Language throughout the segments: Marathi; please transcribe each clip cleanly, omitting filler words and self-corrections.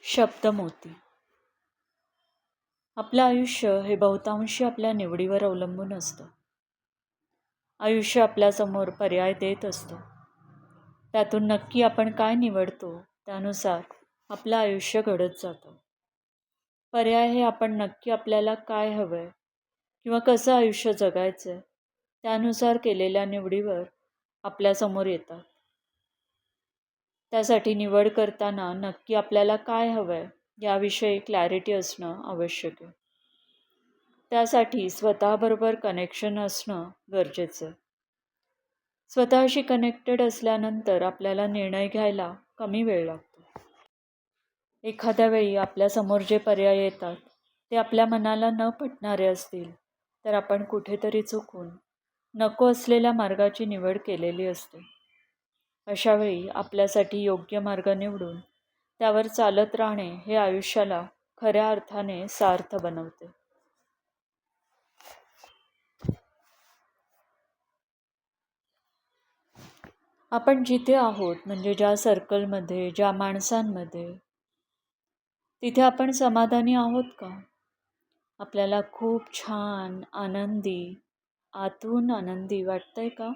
शब्दमोती. आपलं आयुष्य हे बहुतांशी आपल्या निवडीवर अवलंबून असतं. आयुष्य आपल्यासमोर पर्याय देत असतं. त्यातून नक्की आपण काय निवडतो त्यानुसार आपलं आयुष्य घडत जातं. पर्याय हे आपण नक्की आपल्याला काय हवंय किंवा कसं आयुष्य जगायचंय त्यानुसार केलेल्या निवडीवर आपल्यासमोर येतात. त्यासाठी निवड करताना नक्की आपल्याला काय हवंय याविषयी क्लॅरिटी असणं आवश्यक आहे. त्यासाठी स्वतःबरोबर कनेक्शन असणं गरजेचं आहे. स्वतःशी कनेक्टेड असल्यानंतर आपल्याला निर्णय घ्यायला कमी वेळ लागतो. एखाद्या वेळी आपल्यासमोर जे पर्याय येतात ते आपल्या मनाला न पटणारे असतील तर आपण कुठेतरी चुकून नको असलेल्या मार्गाची निवड केलेली असते. अशा वेळी आपल्यासाठी योग्य मार्ग निवडून त्यावर चालत राहणे हे आयुष्याला खऱ्या अर्थाने सार्थ बनवते. आपण जिथे आहोत म्हणजे ज्या सर्कलमध्ये, ज्या माणसांमध्ये, तिथे आपण समाधानी आहोत का? आपल्याला खूप छान, आनंदी, आतून आनंदी वाटतंय का?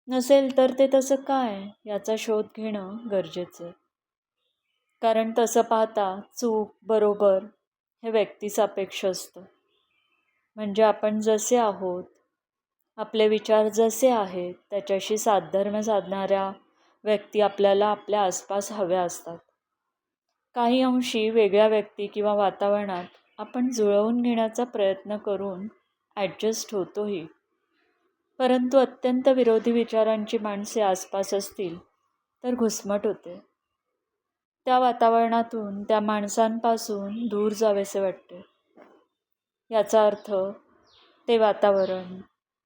नसेल तर ते तसं काय याचा शोध घेणं गरजेचं आहे. कारण तसं पाहता चूक बरोबर हे व्यक्तिसापेक्ष असतं. म्हणजे आपण जसे आहोत, आपले विचार जसे आहेत त्याच्याशी साधर्म्य साधणाऱ्या व्यक्ती आपल्याला आपल्या आसपास हव्या असतात. काही अंशी वेगळ्या व्यक्ती किंवा वातावरणात आपण जुळवून घेण्याचा प्रयत्न करून ॲडजस्ट होतोही. परंतु अत्यंत विरोधी विचारांची माणसे आसपास असतील तर घुसमट होते. त्या वातावरणातून, त्या माणसांपासून दूर जावेसे वाटते. याचा अर्थ ते वातावरण,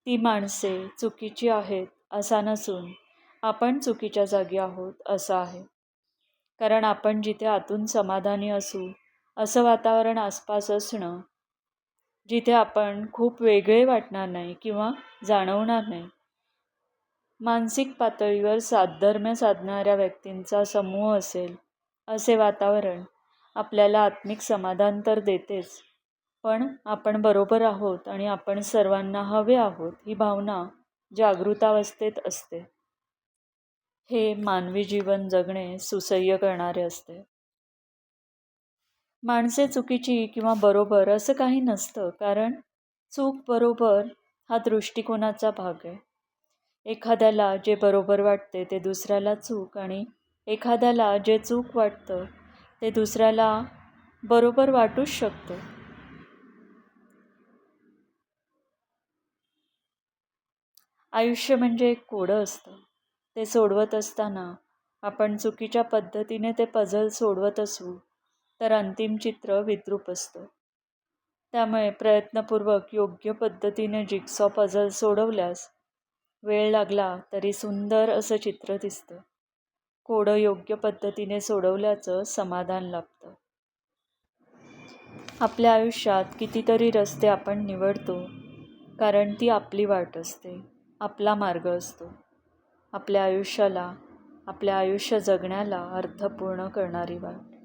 ती माणसे चुकीची आहेत असा नसून आपण चुकीच्या जागी आहोत असं आहे. कारण आपण जिथे आतून समाधानी असू असं वातावरण आसपास असणं, जिथे आपण खूप वेगळे वाटणार नाही किंवा जाणवणार नाही. मानसिक पातळीवर साधर्म्य साधणाऱ्या व्यक्तींचा समूह असेल असे वातावरण आपल्याला आत्मिक समाधान तर देतेच, पण आपण बरोबर आहोत आणि आपण सर्वांना हवे आहोत ही भावना जागृतावस्थेत असते. हे मानवी जीवन जगणे सुसह्य करणारे असते. माणसे चुकीची किंवा बरोबर असं काही नसतं, कारण चूक बरोबर हा दृष्टिकोनाचा भाग आहे. एखाद्याला जे बरोबर वाटते ते दुसऱ्याला चूक आणि एखाद्याला जे चूक वाटतं ते दुसऱ्याला बरोबर वाटूच शकतं. आयुष्य म्हणजे एक कोडं असतं. ते सोडवत असताना आपण चुकीच्या पद्धतीने ते पझल सोडवत असू तर अंतिम चित्र विद्रूप असतं. त्यामुळे प्रयत्नपूर्वक योग्य पद्धतीने जिगसॉ पझल सोडवल्यास वेळ लागला तरी सुंदर असं चित्र दिसतं. कोडं योग्य पद्धतीने सोडवल्याचं समाधान लाभतं. आपल्या आयुष्यात कितीतरी रस्ते आपण निवडतो कारण ती आपली वाट असते, आपला मार्ग असतो. आपल्या आयुष्याला, आपले आयुष्य जगण्याला अर्थपूर्ण करणारी वाट.